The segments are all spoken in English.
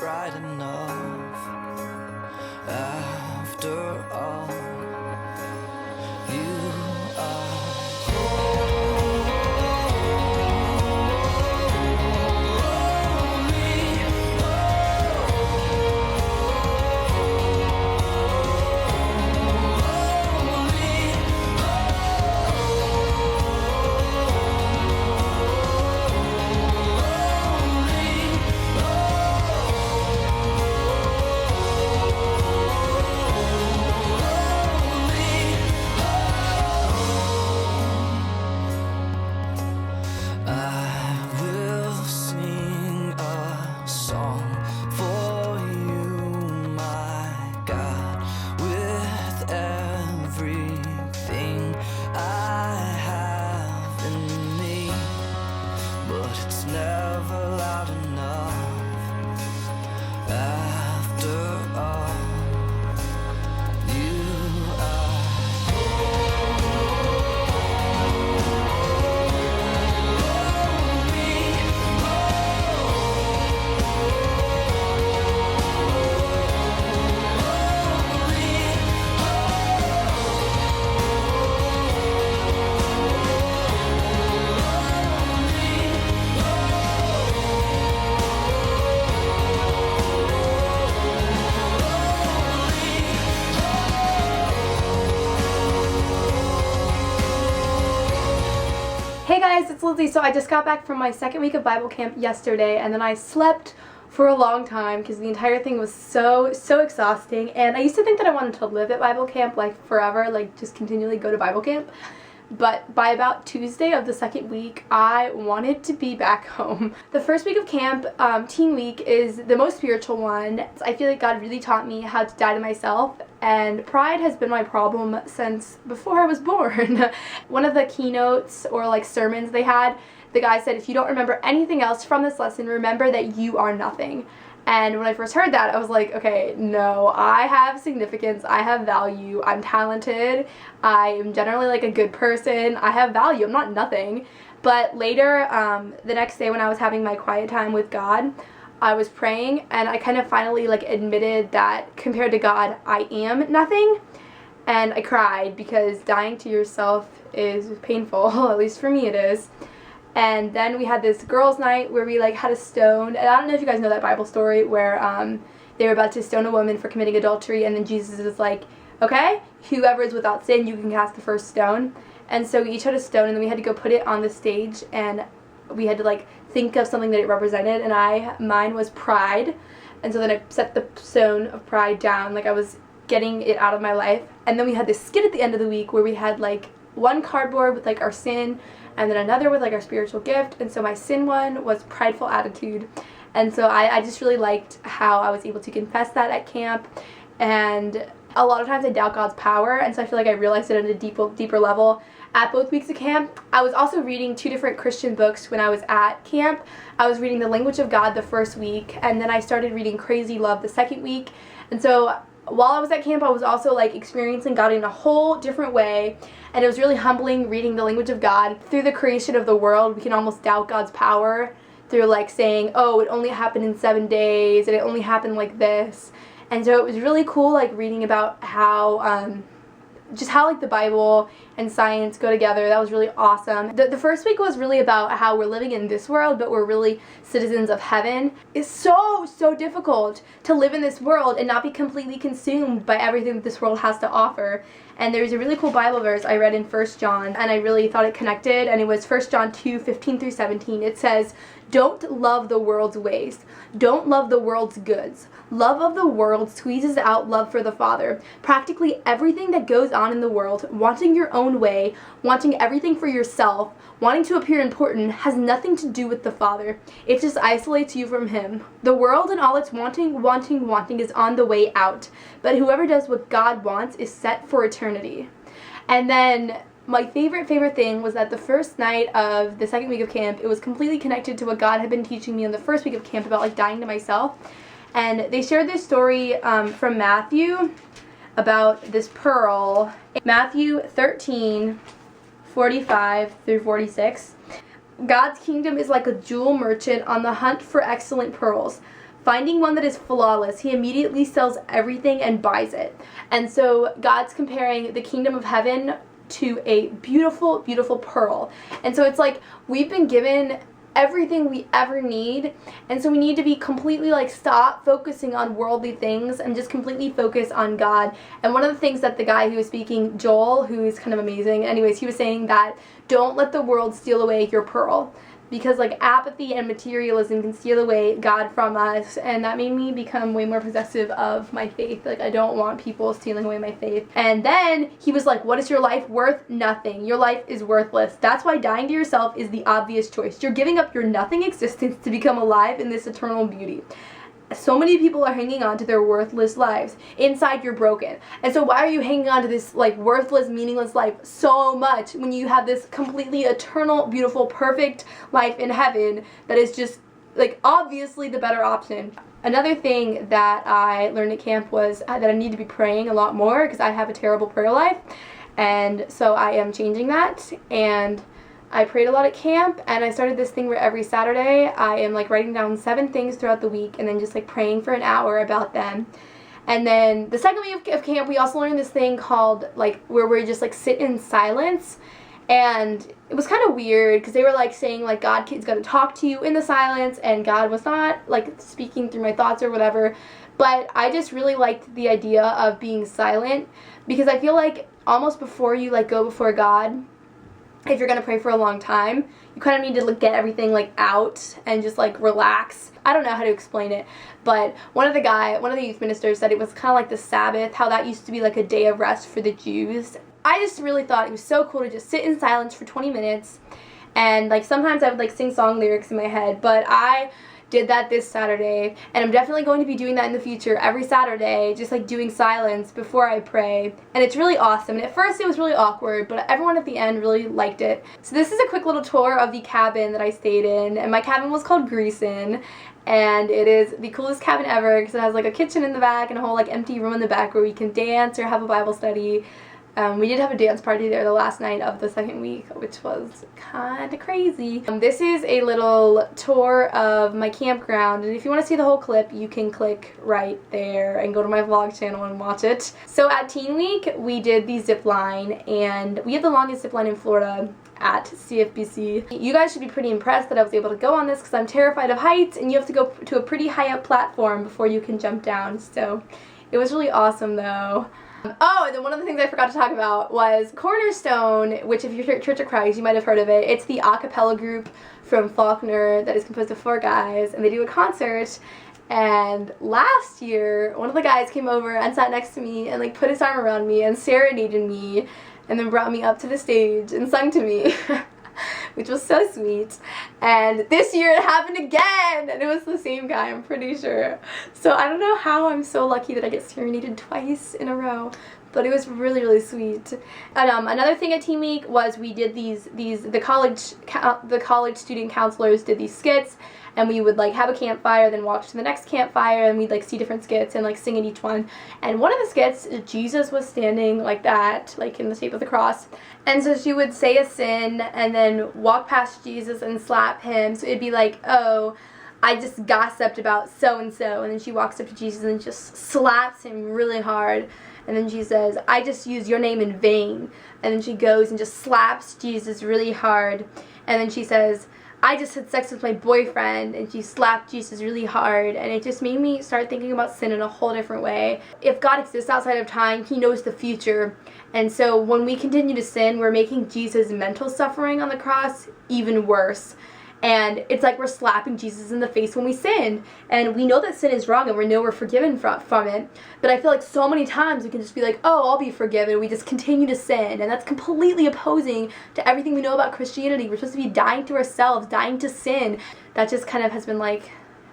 bright enough. After all, you Hey guys, it's Lizzie. So I just got back from my second week of Bible camp yesterday, and then I slept for a long time because the entire thing was so exhausting. And I used to think that I wanted to live at Bible camp like forever, like just continually go to Bible camp. But by about Tuesday of the second week, I wanted to be back home. The first week of camp, teen week, is the most spiritual one. I feel like God really taught me how to die to myself, and pride has been my problem since before I was born. One of the keynotes or like sermons they had, the guy said, if you don't remember anything else from this lesson, remember that you are nothing. And when I first heard that, I was like, okay, no, I have significance, I have value, I'm talented, I am generally like a good person, I have value, I'm not nothing. But later, the next day when I was having my quiet time with God, I was praying, and I kind of finally like admitted that compared to God, I am nothing. And I cried because dying to yourself is painful, at least for me it is. And then we had this girls' night where we like had a stone. And I don't know if you guys know that Bible story where they were about to stone a woman for committing adultery, and then Jesus was like, okay, whoever is without sin, you can cast the first stone. And so we each had a stone, and then we had to go put it on the stage, and we had to like think of something that it represented, and mine was pride. And so then I set the stone of pride down, like I was getting it out of my life. And then we had this skit at the end of the week where we had like one cardboard with like our sin, and then another with like our spiritual gift. And so my sin one was prideful attitude. And so I just really liked how I was able to confess that at camp. And a lot of times I doubt God's power, and so I feel like I realized it at a deeper level at both weeks of camp. I was also reading 2 different Christian books when I was at camp. I was reading The Language of God the first week, and then I started reading Crazy Love the second week. And so while I was at camp, I was also like experiencing God in a whole different way, and it was really humbling reading the language of God. Through the creation of the world, we can almost doubt God's power through like saying, oh, it only happened in 7 days, and it only happened like this. And so it was really cool like reading about how just how like the Bible and science go together. That was really awesome. The first week was really about how we're living in this world, but we're really citizens of heaven. It's so difficult to live in this world and not be completely consumed by everything that this world has to offer. And there's a really cool Bible verse I read in 1 John, and I really thought it connected, and it was 1 John 2:15-17. It says, don't love the world's ways. Don't love the world's goods. Love of the world squeezes out love for the Father. Practically everything that goes on in the world, wanting your own way, wanting everything for yourself, wanting to appear important, has nothing to do with the Father. It just isolates you from Him. The world and all its wanting is on the way out. But whoever does what God wants is set for eternity. And then my favorite thing was that the first night of the second week of camp, it was completely connected to what God had been teaching me in the first week of camp about like dying to myself. And they shared this story from Matthew about this pearl. Matthew 13:45-46. God's kingdom is like a jewel merchant on the hunt for excellent pearls. finding one that is flawless, he immediately sells everything and buys it. And so God's comparing the kingdom of heaven to a beautiful, beautiful pearl. And so it's like we've been given everything we ever need, and so we need to be completely like stop focusing on worldly things and just completely focus on God. And one of the things that the guy who was speaking, Joel, who is kind of amazing, anyways, he was saying that don't let the world steal away your pearl, because like apathy and materialism can steal away God from us, and that made me become way more possessive of my faith. Like I don't want people stealing away my faith. And then he was like, what is your life worth? Nothing. Your life is worthless. That's why dying to yourself is the obvious choice. You're giving up your nothing existence to become alive in this eternal beauty. So many people are hanging on to their worthless lives. Inside, you're broken. And so why are you hanging on to this like worthless, meaningless life so much when you have this completely eternal, beautiful, perfect life in heaven that is just like obviously the better option? Another thing that I learned at camp was that I need to be praying a lot more because I have a terrible prayer life. And so I am changing that, and I prayed a lot at camp, and I started this thing where every Saturday I am like writing down 7 things throughout the week and then just like praying for an hour about them. And then the second week of camp, we also learned this thing called like where we just like sit in silence. And it was kind of weird because they were like saying like God is going to talk to you in the silence, and God was not like speaking through my thoughts or whatever. But I just really liked the idea of being silent, because I feel like almost before you like go before God, if you're going to pray for a long time, you kind of need to get everything like out and just like relax. I don't know how to explain it, but one of the youth ministers said it was kind of like the Sabbath, how that used to be like a day of rest for the Jews. I just really thought it was so cool to just sit in silence for 20 minutes, and like sometimes I would like sing song lyrics in my head, but I did that this Saturday, and I'm definitely going to be doing that in the future every Saturday, just like doing silence before I pray. And it's really awesome. And at first it was really awkward, but everyone at the end really liked it. So this is a quick little tour of the cabin that I stayed in, and my cabin was called Greasin', and it is the coolest cabin ever because it has like a kitchen in the back and a whole like empty room in the back where we can dance or have a Bible study. We did have a dance party there the last night of the second week, which was kind of crazy. This is a little tour of my campground, and if you want to see the whole clip, you can click right there and go to my vlog channel and watch it. So at Teen Week, we did the zip line, and we have the longest zip line in Florida at CFBC. You guys should be pretty impressed that I was able to go on this because I'm terrified of heights, and you have to go to a pretty high up platform before you can jump down. So it was really awesome though. Oh, and then one of the things I forgot to talk about was Cornerstone, which if you're Church of Christ, you might have heard of it. It's the a cappella group from Faulkner that is composed of 4 guys, and they do a concert. And last year, one of the guys came over and sat next to me and like put his arm around me and serenaded me, and then brought me up to the stage and sung to me. Which was so sweet. And this year it happened again, and it was the same guy, I'm pretty sure. So I don't know how I'm so lucky that I get serenaded twice in a row, but it was really, really sweet. And another thing at Teen Week was we did the college student counselors did these skits, and we would like have a campfire, then walk to the next campfire, and we'd like see different skits and like sing in each one. And one of the skits, Jesus was standing like that, like in the shape of the cross. And so she would say a sin and then walk past Jesus and slap him. So it'd be like, oh, I just gossiped about so-and-so. And then she walks up to Jesus and just slaps him really hard. And then she says, I just used your name in vain. And then she goes and just slaps Jesus really hard. And then she says, I just had sex with my boyfriend, and she slapped Jesus really hard, and it just made me start thinking about sin in a whole different way. If God exists outside of time, He knows the future, and so when we continue to sin, we're making Jesus' mental suffering on the cross even worse. And it's like we're slapping Jesus in the face when we sin. And we know that sin is wrong, and we know we're forgiven from it. But I feel like so many times we can just be like, oh, I'll be forgiven. We just continue to sin. And that's completely opposing to everything we know about Christianity. We're supposed to be dying to ourselves, dying to sin. That just kind of has been like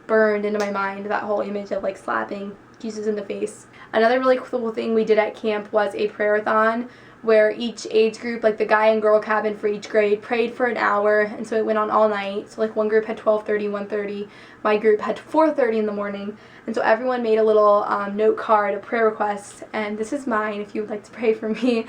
burned into my mind, that whole image of like slapping Jesus in the face. Another really cool thing we did at camp was a prayer-a-thon, where each age group, like the guy and girl cabin for each grade, prayed for an hour, and so it went on all night. So like one group had 12:30, 1:30, my group had 4:30 in the morning, and so everyone made a little note card, a prayer request, and this is mine if you would like to pray for me.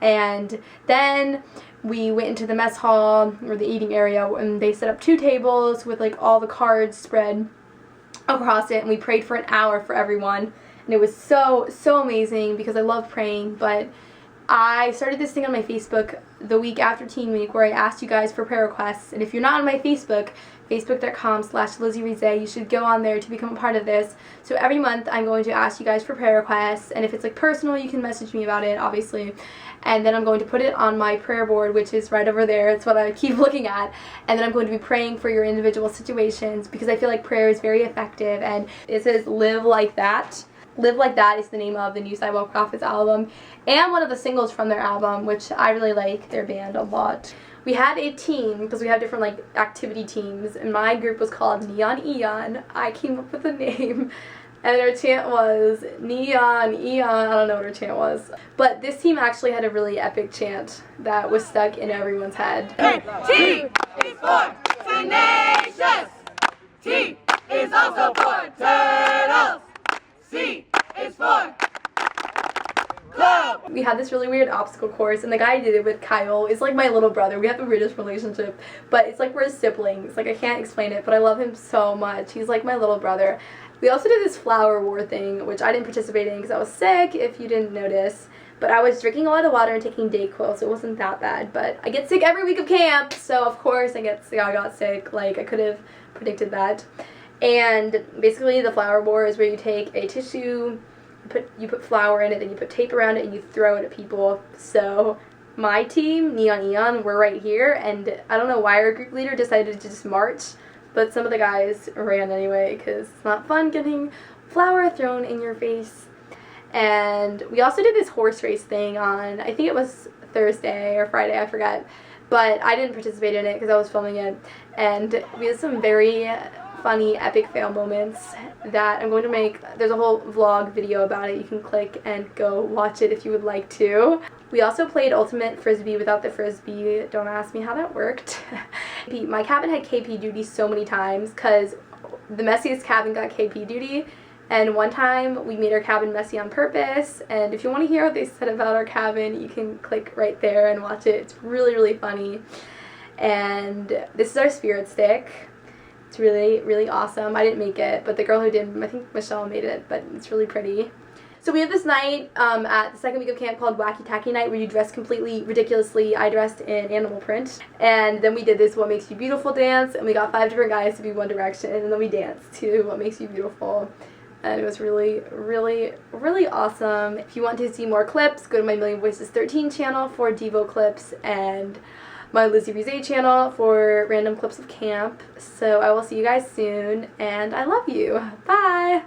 And then we went into the mess hall, or the eating area, and they set up 2 tables with like all the cards spread. across it, and we prayed for an hour for everyone, and it was so amazing because I love praying. But I started this thing on my Facebook the week after Teen Week where I asked you guys for prayer requests, and if you're not on my Facebook, facebook.com/LizziesAnswers, you should go on there to become a part of this. So every month I'm going to ask you guys for prayer requests, and if it's like personal, you can message me about it, obviously. And then I'm going to put it on my prayer board, which is right over there. It's what I keep looking at. And then I'm going to be praying for your individual situations because I feel like prayer is very effective. And it says Live Like That. Live Like That is the name of the new Sidewalk Prophets album and one of the singles from their album, which I really like their band a lot. We had a team because we have different like activity teams, and my group was called Neon Eon. I came up with the name, and our chant was Neon Eon. I don't know what our chant was, but this team actually had a really epic chant that was stuck in everyone's head. T is for tenacious. T is also for turtles. C is for club. We had this really weird obstacle course, and the guy I did it with, Kyle, is like my little brother. We have the weirdest relationship, but it's like we're siblings. Like, I can't explain it, but I love him so much. He's like my little brother. We also did this flower war thing, which I didn't participate in because I was sick, if you didn't notice. But I was drinking a lot of water and taking Dayquil, so it wasn't that bad. But I get sick every week of camp, so of course I got sick. Like, I could have predicted that. And basically the flower war is where you take a tissue, you put flour in it, then you put tape around it, and you throw it at people. So my team, Neon Eon, we're right here, and I don't know why our group leader decided to just march, but some of the guys ran anyway because it's not fun getting flour thrown in your face. And we also did this horse race thing on, I think it was Thursday or Friday, I forget, but I didn't participate in it because I was filming it, and we had some very funny epic fail moments that I'm going to make. There's a whole vlog video about it. You can click and go watch it if you would like to. We also played Ultimate Frisbee without the Frisbee. Don't ask me how that worked. My cabin had KP duty so many times because the messiest cabin got KP duty, and one time we made our cabin messy on purpose. And if you want to hear what they said about our cabin, you can click right there and watch it. It's really funny. And this is our spirit stick. It's really awesome. I didn't make it, but the girl who did, I think Michelle made it, but it's really pretty. So we have this night at the second week of camp called Wacky Tacky Night where you dress completely ridiculously. I dressed in animal print, and then we did this What Makes You Beautiful dance, and we got 5 different guys to be One Direction, and then we danced to What Makes You Beautiful, and it was really awesome. If you want to see more clips, go to my Million Voices 13 channel for Devo clips, and my LizziesAnswers channel for random clips of camp. So I will see you guys soon, and I love you. Bye!